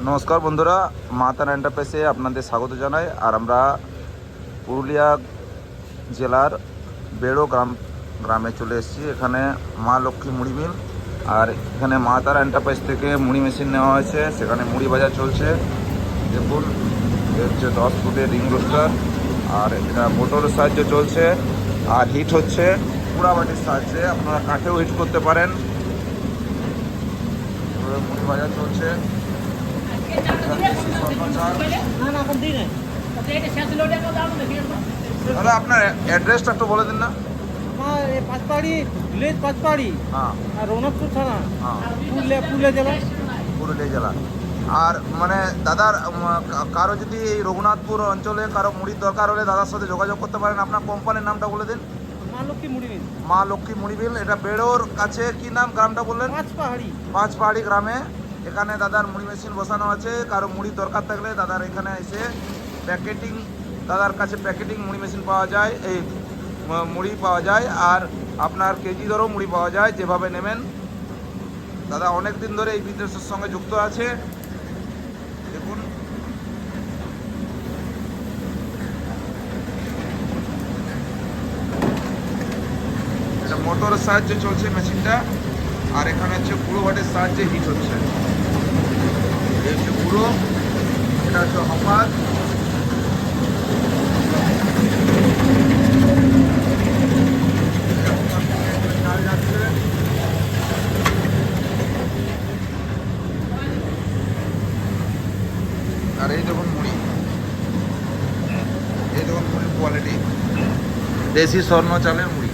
নমস্কার বন্ধুরা, মা তারা এন্টারপ্রাইজে আপনাদের স্বাগত জানাই। আর আমরা পুরুলিয়া জেলার বেড়ো গ্রামে চলে এসেছি। এখানে মা লক্ষ্মী মুড়ি মিল, আর এখানে মা তারা এন্টারপ্রাইজ থেকে মুড়ি মেশিন নেওয়া হয়েছে। সেখানে মুড়ি ভাজা চলছে। দেখুন, হচ্ছে 10 ফুটের রিং রোস্টার, আর এটা মোটরের সাহায্যে চলছে। আর হিট হচ্ছে পোড়াবাটির সাহায্যে। আপনারা কাঠেও হিট করতে পারেন। মুড়ি ভাজা চলছে। দাদা, আপনার অ্যাড্রেসটা একটু বলে দিন না। পাঁচপাড়ি ভিলেজ, পাঁচপাড়ি হ্যাঁ আর রৌনকপুর থানা, হ্যাঁ, পুরুলিয়া জেলা। পুরুলিয়া জেলা। আর মানে দাদার কারো যদি এই রঘুনাথপুর অঞ্চলে কারো মুড়ির দরকার হলে দাদার সাথে যোগাযোগ করতে পারেন। আপনার কোম্পানির নামটা বলে দিন। মা লক্ষ্মী মুড়ি মিল, মা লক্ষ্মী মুড়ি মিল। এটা বেড়োর কাছে কি নাম গ্রামটা বললেন? পাঁচপাহাড়ি গ্রামে। এখানে দাদার মুড়ি মেশিন বসানো আছে। কারো মুড়ির দরকার থাকলে দাদার এখানে এসে প্যাকেটিং, দাদার কাছে প্যাকেটিং মুড়ি মেশিন পাওয়া যায়, এই মুড়ি পাওয়া যায়। আর আপনার কেজি দরেও মুড়ি পাওয়া যায়, যেভাবে নেবেন। দাদা অনেক দিন ধরে এই বিজনেসের সঙ্গে যুক্ত আছে। দেখুন, এটা মোটরের সাহায্যে চলছে মেশিনটা। আর এখানে হচ্ছে গুঁড়ো ভাটের সাহায্যে হিট হচ্ছে। এই হচ্ছে গুঁড়ো, এটা হচ্ছে হপার। আর এই দেখুন মুড়ি, এই দেখুন মুড়ির কোয়ালিটি, দেশি স্বর্ণ চালের মুড়ি।